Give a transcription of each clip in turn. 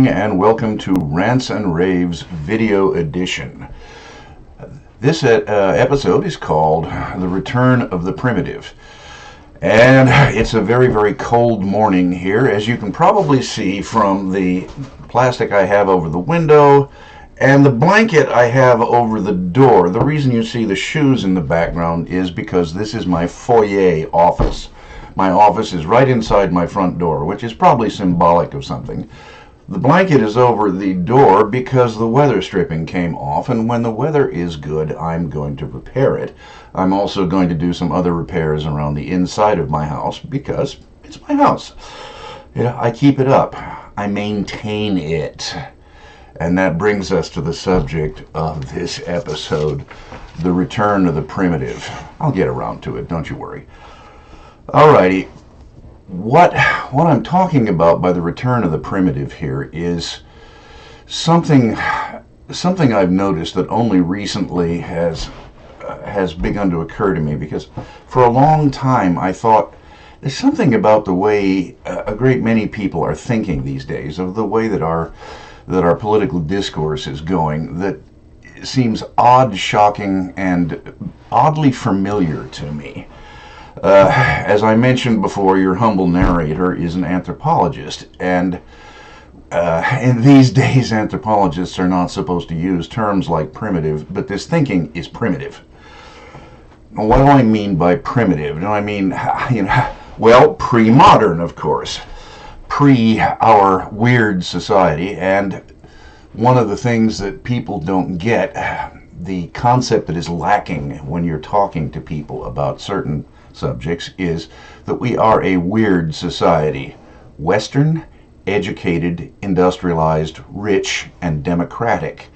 and welcome to Rants and Raves video edition. This episode is called The Return of the Primitive. And it's a very, very cold morning here, as you can probably see from the plastic I have over the window and the blanket I have over the door. The reason you see the shoes in the background is because this is my foyer office. My office is right inside my front door, which is probably symbolic of something. The blanket is over the door because the weather stripping came off, and when the weather is good, I'm going to repair it. I'm also going to do some other repairs around the inside of my house because it's my house. I keep it up. I maintain it. And that brings us to the subject of this episode, the return of the primitive. I'll get around to it, don't you worry. Alrighty. What I'm talking about by the return of the primitive here is something I've noticed that only recently has begun to occur to me, because for a long time I thought there's something about the way a great many people are thinking these days, of the way that our political discourse is going, that seems odd, shocking, and oddly familiar to me. As I mentioned before, your humble narrator is an anthropologist, and in these days anthropologists are not supposed to use terms like primitive, but this thinking is primitive. What do I mean by primitive? Do I mean, well, pre-modern, of course. Pre our weird society. And one of the things that people don't get, the concept that is lacking when you're talking to people about certain subjects, is that we are a weird society. Western, educated, industrialized, rich, and democratic.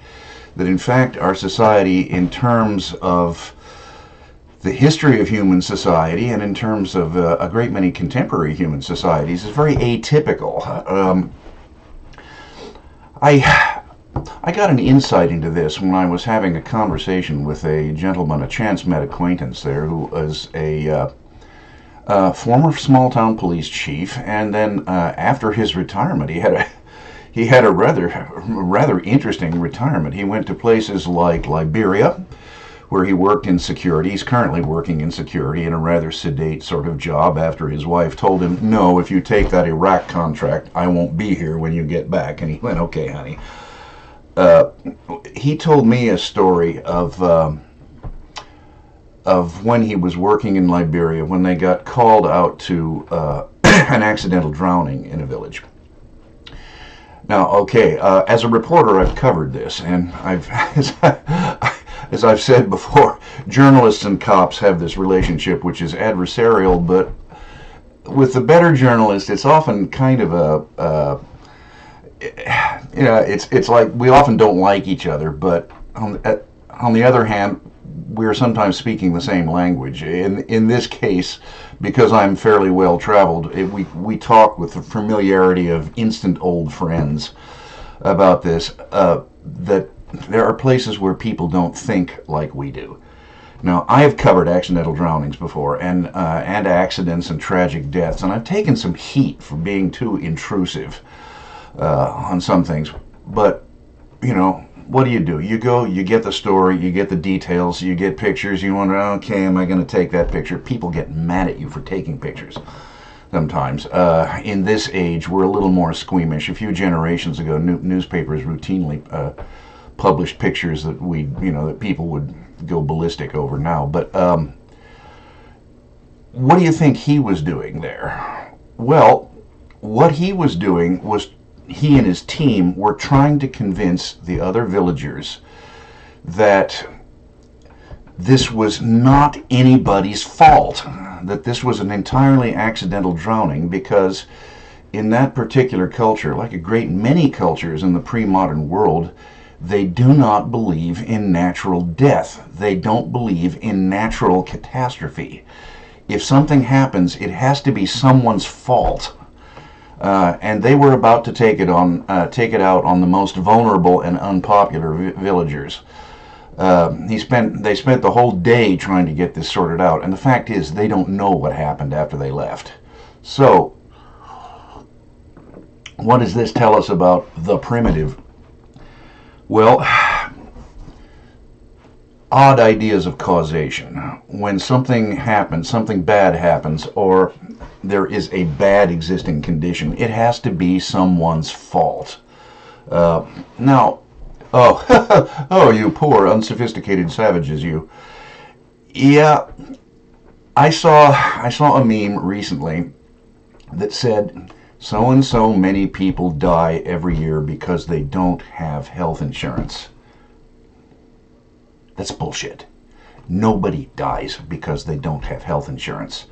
That in fact our society, in terms of the history of human society and in terms of a great many contemporary human societies, is very atypical. I got an insight into this when I was having a conversation with a gentleman, a chance-met acquaintance there, who was a former small-town police chief, and then after his retirement, he had a rather interesting retirement. He went to places like Liberia, where he worked in security. He's currently working in security in a rather sedate sort of job after his wife told him, "No, if you take that Iraq contract, I won't be here when you get back." And he went, "Okay, honey." He told me a story of when he was working in Liberia, when they got called out to an accidental drowning in a village. Now, okay, as a reporter, I've covered this, and as I've said before, journalists and cops have this relationship which is adversarial, but with the better journalist, it's often kind of it's like we often don't like each other, but on the other hand, we're sometimes speaking the same language. In this case, because I'm fairly well traveled, we talk with the familiarity of instant old friends about this, that there are places where people don't think like we do. Now, I have covered accidental drownings before, and accidents and tragic deaths, and I've taken some heat for being too intrusive on some things. But, what do? You go, you get the story, you get the details, you get pictures, you wonder, okay, am I going to take that picture? People get mad at you for taking pictures sometimes. In this age, we're a little more squeamish. A few generations ago, newspapers routinely published pictures that that people would go ballistic over now. But what do you think he was doing there? Well, what he was doing was, he and his team were trying to convince the other villagers that this was not anybody's fault, that this was an entirely accidental drowning, because in that particular culture, like a great many cultures in the pre-modern world, they do not believe in natural death. They don't believe in natural catastrophe. If something happens, it has to be someone's fault. And they were about to take it out on the most vulnerable and unpopular villagers. They spent the whole day trying to get this sorted out, and the fact is they don't know what happened after they left. So What does this tell us about the primitive? Well, odd ideas of causation. When something happens, something bad happens, or there is a bad existing condition, it has to be someone's fault. Now, oh, oh, you poor unsophisticated savages, you. Yeah, I saw a meme recently that said so and so many people die every year because they don't have health insurance. That's bullshit. Nobody dies because they don't have health insurance.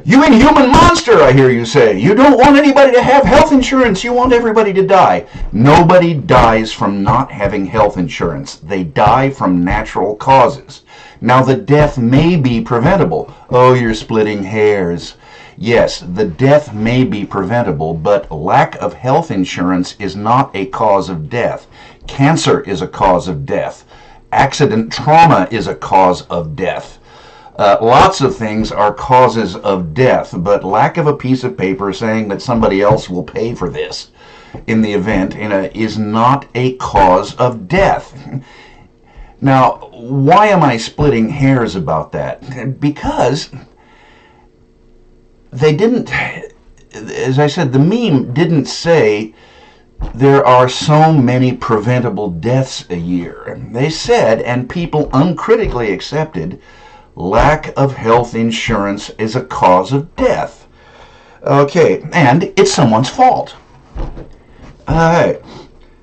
You inhuman monster, I hear you say. You don't want anybody to have health insurance. You want everybody to die. Nobody dies from not having health insurance. They die from natural causes. Now, the death may be preventable. Oh, you're splitting hairs. Yes, the death may be preventable, but lack of health insurance is not a cause of death. Cancer is a cause of death. Accident trauma is a cause of death. Lots of things are causes of death, but lack of a piece of paper saying that somebody else will pay for this in the event is not a cause of death. Now, why am I splitting hairs about that? Because they didn't, as I said, the meme didn't say there are so many preventable deaths a year. They said, and people uncritically accepted, lack of health insurance is a cause of death. Okay, and it's someone's fault. Alright,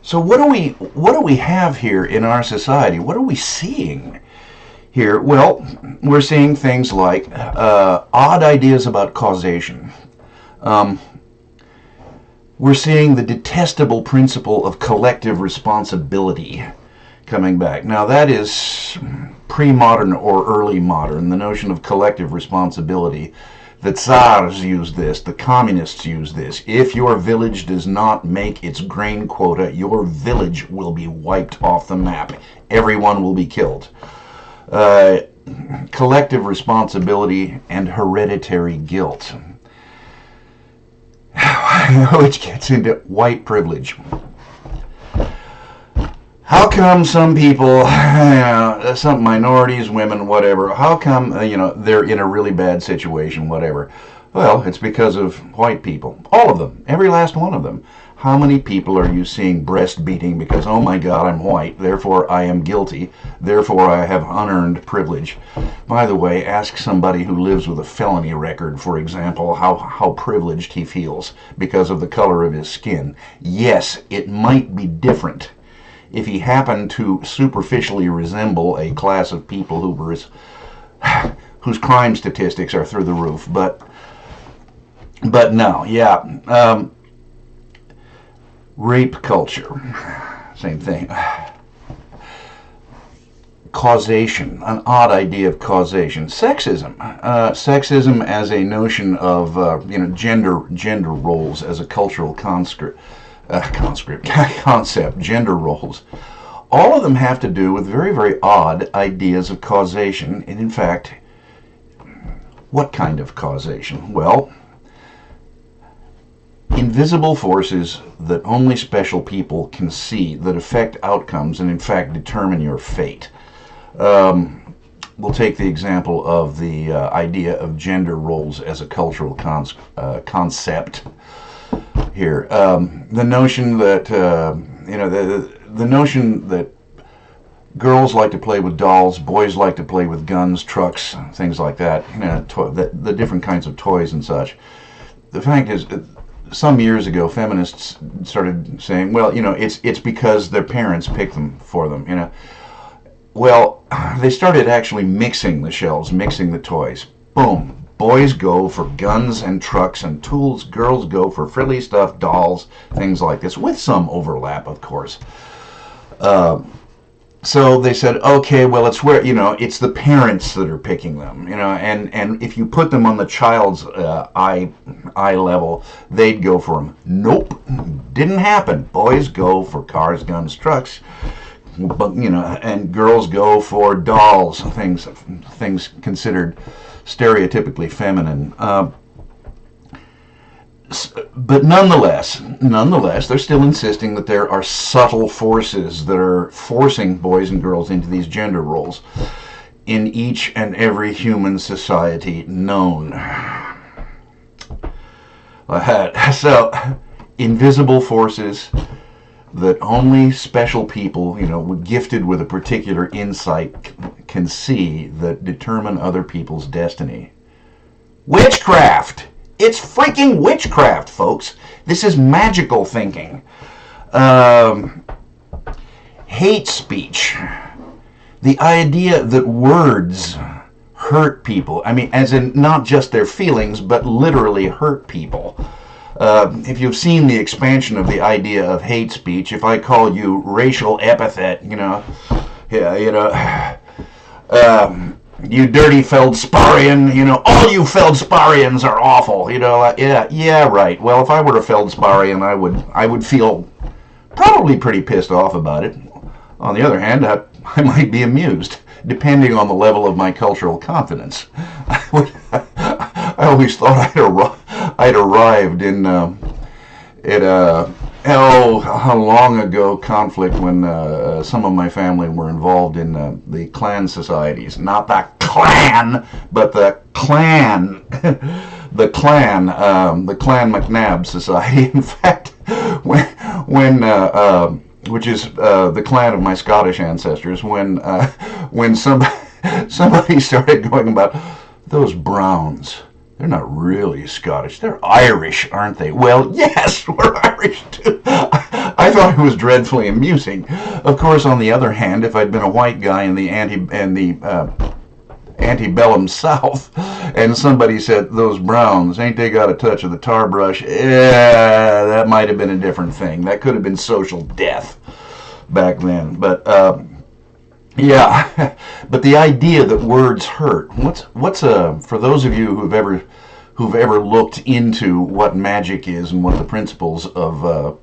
so what do we have here in our society? What are we seeing here? Well, we're seeing things like odd ideas about causation. We're seeing the detestable principle of collective responsibility coming back. Now, that is pre-modern or early modern, the notion of collective responsibility. The Tsars use this, the communists use this. If your village does not make its grain quota, your village will be wiped off the map. Everyone will be killed. Collective responsibility and hereditary guilt, which gets into white privilege. How come some people, some minorities, women, whatever, how come, they're in a really bad situation, whatever? Well, it's because of white people. All of them. Every last one of them. How many people are you seeing breast beating because, oh my God, I'm white, therefore I am guilty, therefore I have unearned privilege? By the way, ask somebody who lives with a felony record, for example, how privileged he feels because of the color of his skin. Yes, it might be different if he happened to superficially resemble a class of people whose crime statistics are through the roof, but no, yeah. Rape culture, same thing. Causation, an odd idea of causation. Sexism, sexism as a notion of gender roles as a cultural concept, gender roles. All of them have to do with very, very odd ideas of causation. And in fact, what kind of causation? Well, invisible forces that only special people can see that affect outcomes and in fact determine your fate. We'll take the example of the idea of gender roles as a cultural concept here. The notion that the notion that girls like to play with dolls, boys like to play with guns, trucks, things like that. The different kinds of toys and such. The fact is, some years ago, feminists started saying, well, it's because their parents picked them for them. Well, they started actually mixing the shelves, mixing the toys. Boom. Boys go for guns and trucks and tools. Girls go for frilly stuff, dolls, things like this, with some overlap, of course. So they said, okay, well, it's it's the parents that are picking them, and if you put them on the child's eye level, they'd go for them. Nope, didn't happen. Boys go for cars, guns, trucks, but and girls go for dolls, things considered stereotypically feminine. But nonetheless, they're still insisting that there are subtle forces that are forcing boys and girls into these gender roles in each and every human society known. So, invisible forces that only special people, gifted with a particular insight can see, that determine other people's destiny. Witchcraft! It's freaking witchcraft, folks. This is magical thinking. Hate speech. The idea that words hurt people. I mean, as in not just their feelings, but literally hurt people. If you've seen the expansion of the idea of hate speech, if I call you racial epithet, you dirty feldsparian, all you feldsparians are awful, yeah, right. Well, if I were a feldsparian, I would feel probably pretty pissed off about it. On the other hand, I might be amused, depending on the level of my cultural confidence. I always thought I'd arrived in at a long ago conflict when some of my family were involved in the clan societies. Not the clan, but the clan. The clan McNabb Society. In fact, when which is the clan of my Scottish ancestors, when somebody started going about those Browns. They're not really Scottish. They're Irish, aren't they? Well, yes, we're Irish too. I thought it was dreadfully amusing. Of course, on the other hand, if I'd been a white guy in the antebellum South, and somebody said, "Those Browns, ain't they got a touch of the tar brush?" Yeah, that might have been a different thing. That could have been social death back then. But yeah, but the idea that words hurt. What's for those of you who've ever looked into what magic is and what the principles of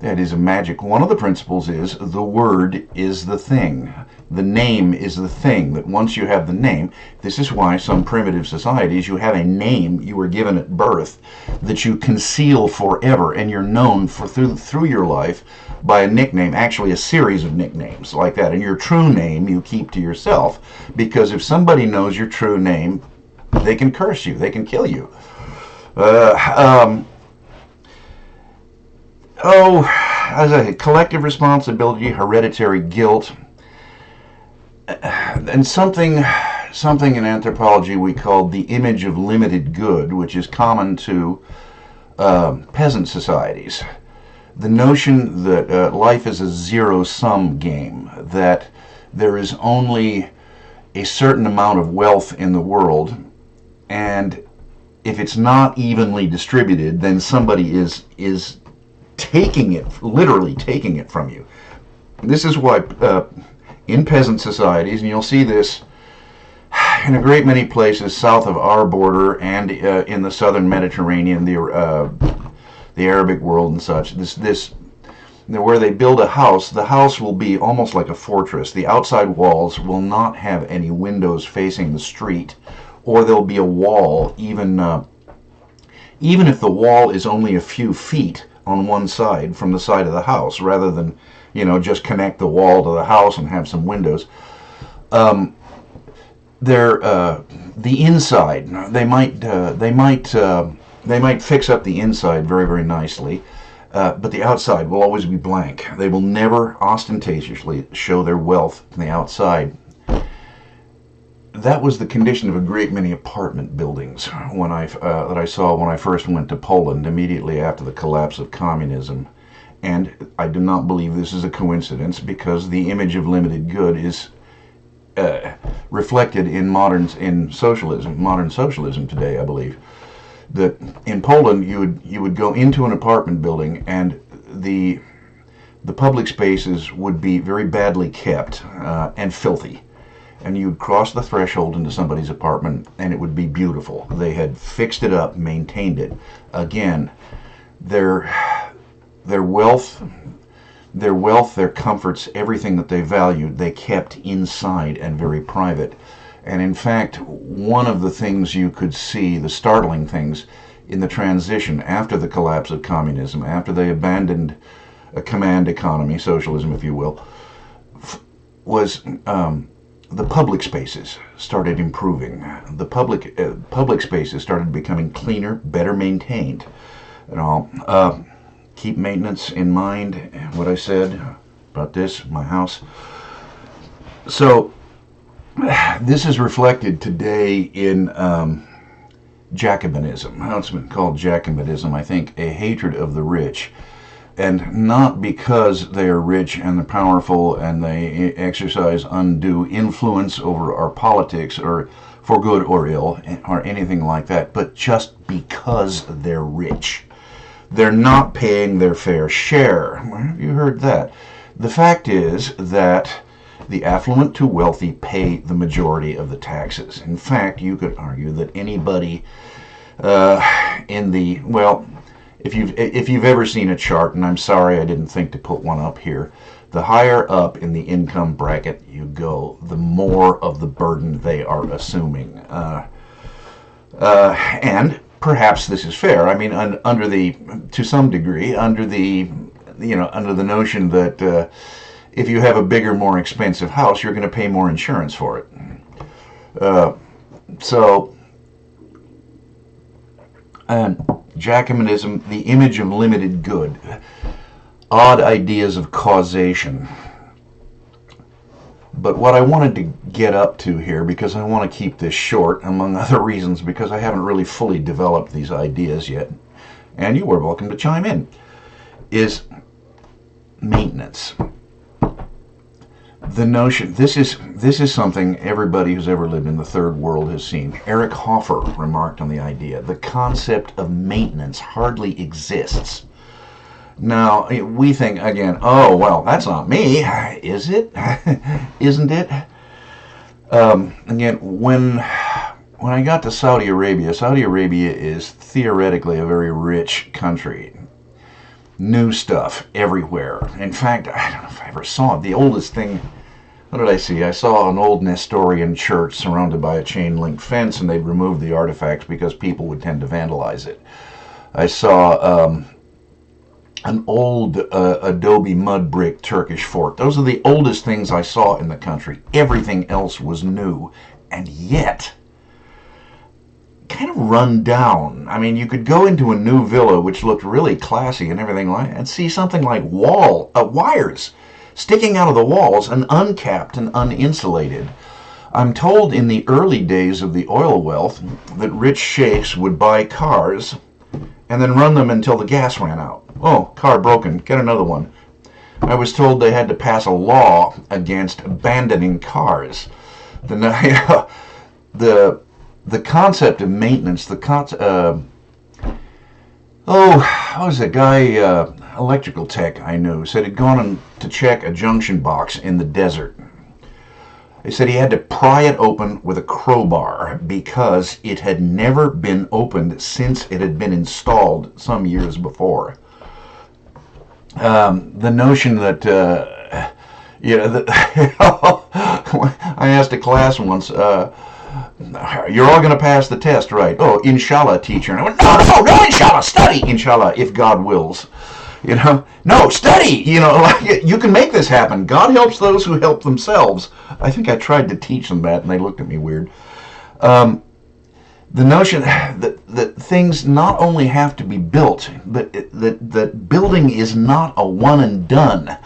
that is a magic. One of the principles is the word is the thing. The name is the thing. That once you have the name, this is why some primitive societies, you have a name you were given at birth that you conceal forever, and you're known through your life by a nickname, actually a series of nicknames like that. And your true name you keep to yourself, because if somebody knows your true name, they can curse you, they can kill you. As a collective responsibility, hereditary guilt, and something in anthropology we call the image of limited good, which is common to peasant societies. The notion that life is a zero-sum game, that there is only a certain amount of wealth in the world, and if it's not evenly distributed, then somebody is taking it, literally taking it from you. This is why in peasant societies, and you'll see this in a great many places south of our border and in the southern Mediterranean, the Arabic world and such, where they build a house, the house will be almost like a fortress. The outside walls will not have any windows facing the street, or there'll be a wall, even if the wall is only a few feet on one side from the side of the house, rather than just connect the wall to the house and have some windows. The inside, they might fix up the inside very, very nicely, but the outside will always be blank. They will never ostentatiously show their wealth from the outside. That was the condition of a great many apartment buildings that I saw when I first went to Poland immediately after the collapse of communism. And I do not believe this is a coincidence, because the image of limited good is reflected in modern socialism today, I believe. That in Poland you would go into an apartment building, and the public spaces would be very badly kept and filthy. And you'd cross the threshold into somebody's apartment, and it would be beautiful. They had fixed it up, maintained it. Again, their wealth, their comforts, everything that they valued, they kept inside and very private. And in fact, one of the things you could see, the startling things, in the transition after the collapse of communism, after they abandoned a command economy, socialism if you will, was the public spaces started improving. The public spaces started becoming cleaner, better maintained. Keep maintenance in mind, what I said about this, my house. So this is reflected today in Jacobinism. How it's been called Jacobinism, I think, a hatred of the rich. And not because they are rich and they're powerful and they exercise undue influence over our politics, or for good or ill, or anything like that, but just because they're rich. They're not paying their fair share. Where have you heard that? The fact is that the affluent to wealthy pay the majority of the taxes. In fact, you could argue that anybody if you've ever seen a chart, and I'm sorry I didn't think to put one up here, the higher up in the income bracket you go, the more of the burden they are assuming. And perhaps this is fair. I mean, to some degree, under the notion that if you have a bigger, more expensive house, you're going to pay more insurance for it. And Jacobinism, the image of limited good, odd ideas of causation. But what I wanted to get up to here, because I want to keep this short, among other reasons, because I haven't really fully developed these ideas yet, and you are welcome to chime in, is maintenance. The notion, this is something everybody who's ever lived in the third world has seen. Eric Hoffer remarked on the idea. The concept of maintenance hardly exists. Now, we think, again, oh, well, that's not me. Is it? Isn't it? Again, when I got to Saudi Arabia is theoretically a very rich country. New stuff everywhere. In fact, I don't know if I ever saw it. The oldest thing, what did I see? I saw an old Nestorian church surrounded by a chain-link fence, and they'd removed the artifacts because people would tend to vandalize it. I saw an old adobe mud brick Turkish fort. Those are the oldest things I saw in the country. Everything else was new, and yet kind of run down. I mean, you could go into a new villa which looked really classy and everything like that, and see something like wires sticking out of the walls and uncapped and uninsulated. I'm told in the early days of the oil wealth that rich sheikhs would buy cars and then run them until the gas ran out. Oh, car broken, get another one. I was told they had to pass a law against abandoning cars. The concept of maintenance, what was that guy, electrical tech I knew, said he'd gone to check a junction box in the desert. He said he had to pry it open with a crowbar because it had never been opened since it had been installed some years before. The notion that, I asked a class once, you're all going to pass the test, right? Oh, inshallah, teacher. And I went, no, inshallah, study, inshallah, if God wills. No, study, you can make this happen. God helps those who help themselves. I think I tried to teach them that, and they looked at me weird. The notion that things not only have to be built, but that building is not a one and done,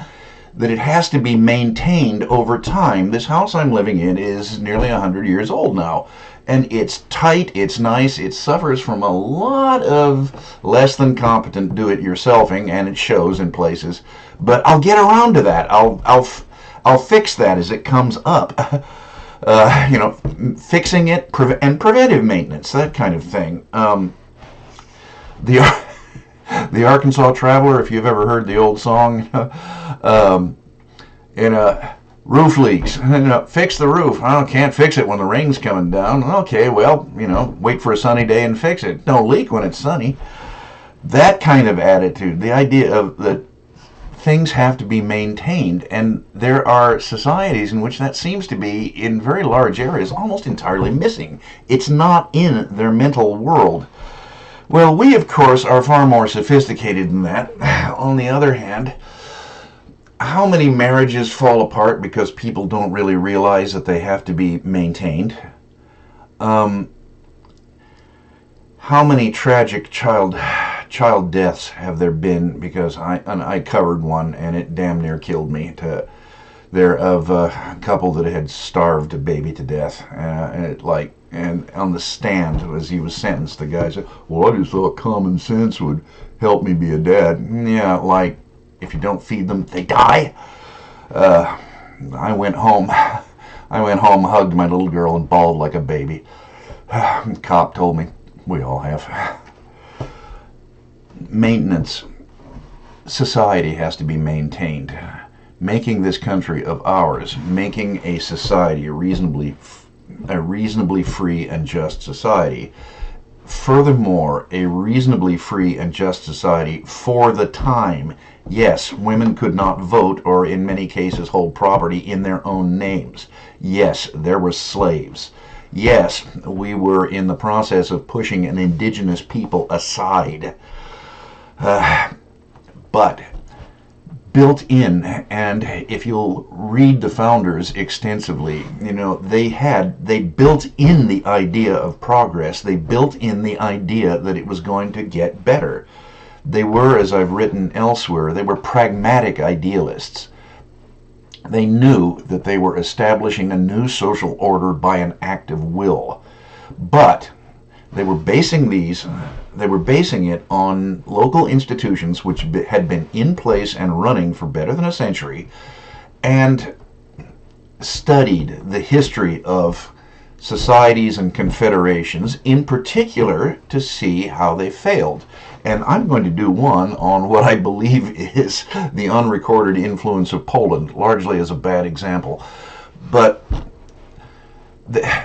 that it has to be maintained over time. This house I'm living in is nearly 100 years old now, and it's tight, it's nice, it suffers from a lot of less than competent do-it-yourselfing, and it shows in places. But I'll get around to that. I'll fix that as it comes up. Fixing it and preventive maintenance, that kind of thing. The Arkansas Traveler, if you've ever heard the old song, roof leaks. Fix the roof. I can't fix it when the rain's coming down. Okay, well, wait for a sunny day and fix it. Don't leak when it's sunny. That kind of attitude, the idea of that things have to be maintained, and there are societies in which that seems to be, in very large areas, almost entirely missing. It's not in their mental world. Well, we, of course, are far more sophisticated than that. On the other hand, how many marriages fall apart because people don't really realize that they have to be maintained? Um, how many tragic child deaths have there been? Because I covered one and it damn near killed me. There of a couple that had starved a baby to death, and on the stand as he was sentenced, the guy said, "Well, I just thought common sense would help me be a dad." Yeah, like if you don't feed them, they die. Uh, I went home. Hugged my little girl, and bawled like a baby. The cop told me, we all have. Maintenance. Society has to be maintained. Making this country of ours, making a society a reasonably free and just society. Furthermore, a reasonably free and just society for the time. Yes, women could not vote or in many cases hold property in their own names. Yes, there were slaves. Yes, we were in the process of pushing an indigenous people aside. But built in, and if you'll read the founders extensively, they built in the idea of progress. They built in the idea that it was going to get better. They were, as I've written elsewhere, they were pragmatic idealists. They knew that they were establishing a new social order by an act of will. But they were basing it on local institutions which had been in place and running for better than a century, and studied the history of societies and confederations, in particular to see how they failed. And I'm going to do one on what I believe is the unrecorded influence of Poland, largely as a bad example. But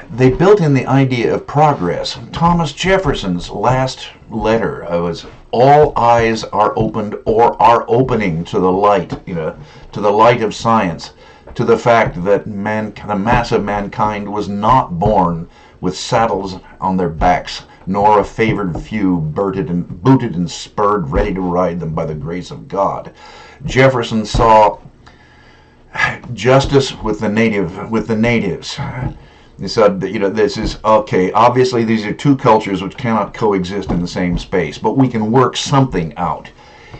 they built in the idea of progress. Thomas Jefferson's last letter was, "All eyes are opened or are opening to the light, to the light of science, to the fact that the mass of mankind was not born with saddles on their backs, nor a favored few booted and spurred, ready to ride them by the grace of God." Jefferson saw justice with the natives. He said that, this is okay. Obviously, these are two cultures which cannot coexist in the same space, but we can work something out.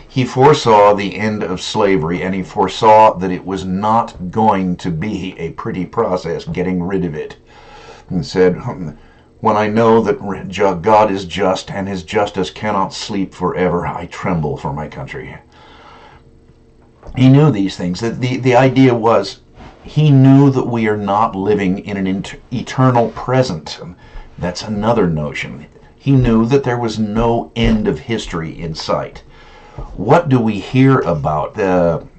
He foresaw the end of slavery, and he foresaw that it was not going to be a pretty process getting rid of it. And said, "When I know that God is just and his justice cannot sleep forever, I tremble for my country." He knew these things. The idea was, he knew that we are not living in an eternal present. That's another notion. He knew that there was no end of history in sight. What do we hear about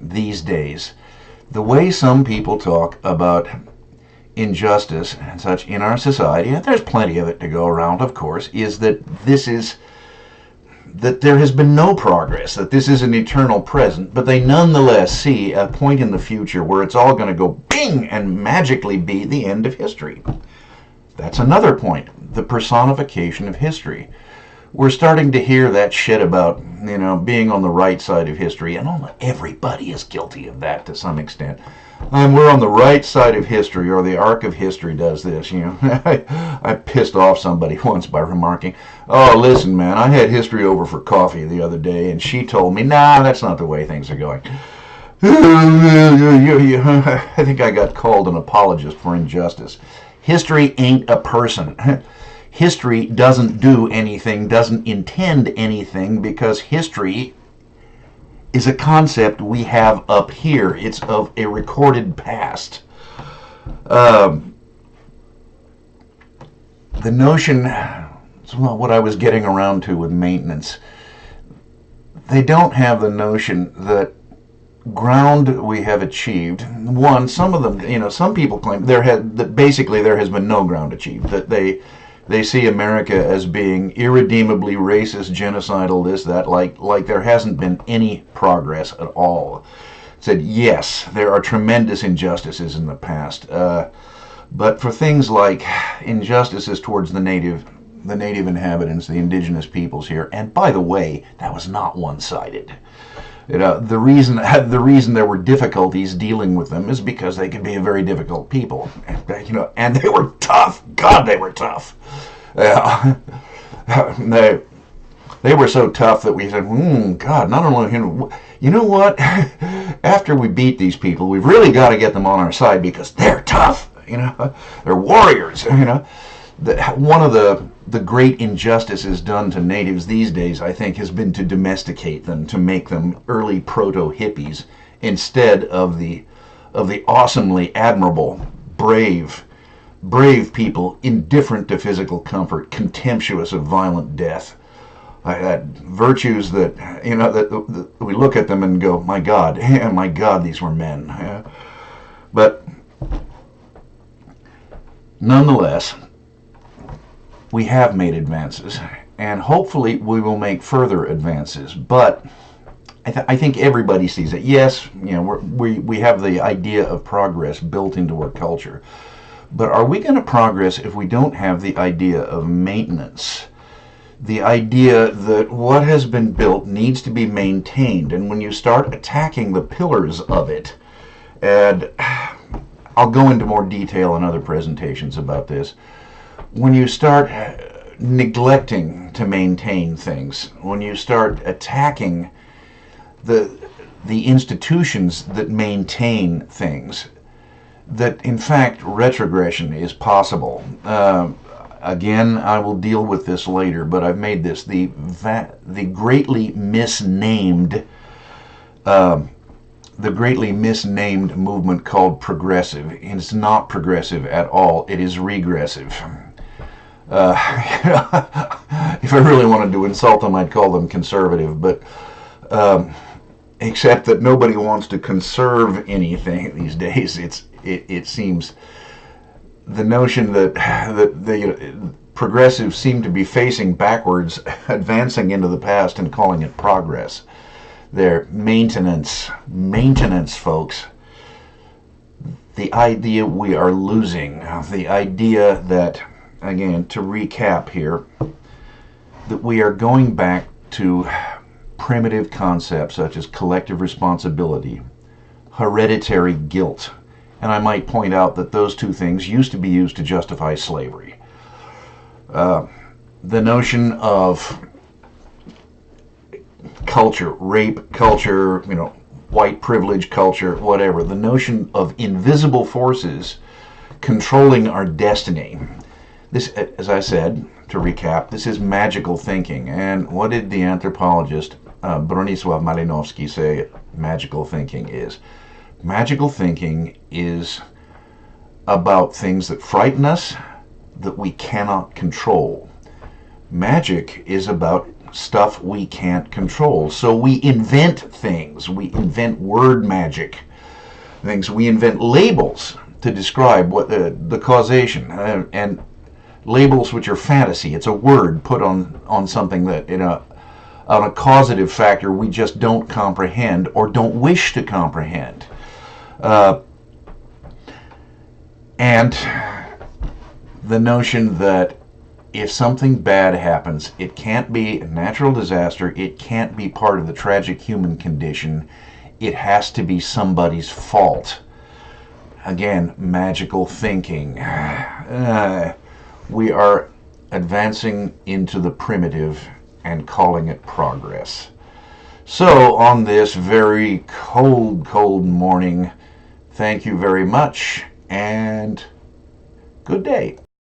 these days? The way some people talk about injustice and such in our society, and there's plenty of it to go around, of course, is that there has been no progress, that this is an eternal present, but they nonetheless see a point in the future where it's all going to go bing and magically be the end of history. That's another point, the personification of history. We're starting to hear that shit about, being on the right side of history, and everybody is guilty of that to some extent. We're on the right side of history, or the arc of history does this. I pissed off somebody once by remarking, "Oh, listen, man, I had history over for coffee the other day, and she told me, nah, that's not the way things are going." I think I got called an apologist for injustice. History ain't a person. History doesn't do anything, doesn't intend anything, because history is a concept we have up here. It's of a recorded past. The notion, what I was getting around to with maintenance, they don't have the notion that ground we have achieved. One, some of them, some people claim that basically there has been no ground achieved, that they see America as being irredeemably racist, genocidal, this, that, like there hasn't been any progress at all. Said, yes, there are tremendous injustices in the past, but for things like injustices towards the native the native inhabitants, the indigenous peoples here. And by the way, that was not one-sided. The reason there were difficulties dealing with them is because they could be a very difficult people, and they were tough. God, they were tough. They were so tough that we said, God, not only you know what? After we beat these people, we've really got to get them on our side because they're tough. They're warriors. One of the great injustices done to natives these days, I think, has been to domesticate them, to make them early proto-hippies instead of the awesomely admirable, brave people indifferent to physical comfort, contemptuous of violent death. Virtues that that we look at them and go, my God, these were men. But nonetheless, we have made advances, and hopefully we will make further advances. But I think everybody sees it. Yes, we have the idea of progress built into our culture, but are we going to progress if we don't have the idea of maintenance? The idea that what has been built needs to be maintained, and when you start attacking the pillars of it, and I'll go into more detail in other presentations about this, when you start neglecting to maintain things, when you start attacking the institutions that maintain things, that in fact retrogression is possible. Again, I will deal with this later, but I've made this the greatly misnamed movement called progressive. It's not progressive at all. It is regressive. If I really wanted to insult them, I'd call them conservative, but except that nobody wants to conserve anything these days. It seems the notion that the progressives seem to be facing backwards, advancing into the past and calling it progress. They're maintenance, folks. The idea we are losing, the idea that, again, to recap here, that we are going back to primitive concepts such as collective responsibility, hereditary guilt, and I might point out that those two things used to be used to justify slavery. The notion of culture, rape culture, white privilege culture, whatever, the notion of invisible forces controlling our destiny. This, as I said, to recap, this is magical thinking. And what did the anthropologist Bronisław Malinowski say magical thinking is? Magical thinking is about things that frighten us, that we cannot control. Magic is about stuff we can't control. So we invent things. We invent word magic things. We invent labels to describe what the causation, and labels which are fantasy. It's a word put on something that, on a causative factor we just don't comprehend or don't wish to comprehend. And the notion that if something bad happens, it can't be a natural disaster, it can't be part of the tragic human condition, it has to be somebody's fault. Again, magical thinking. We are advancing into the primitive and calling it progress. So, on this very cold morning, thank you very much, and good day.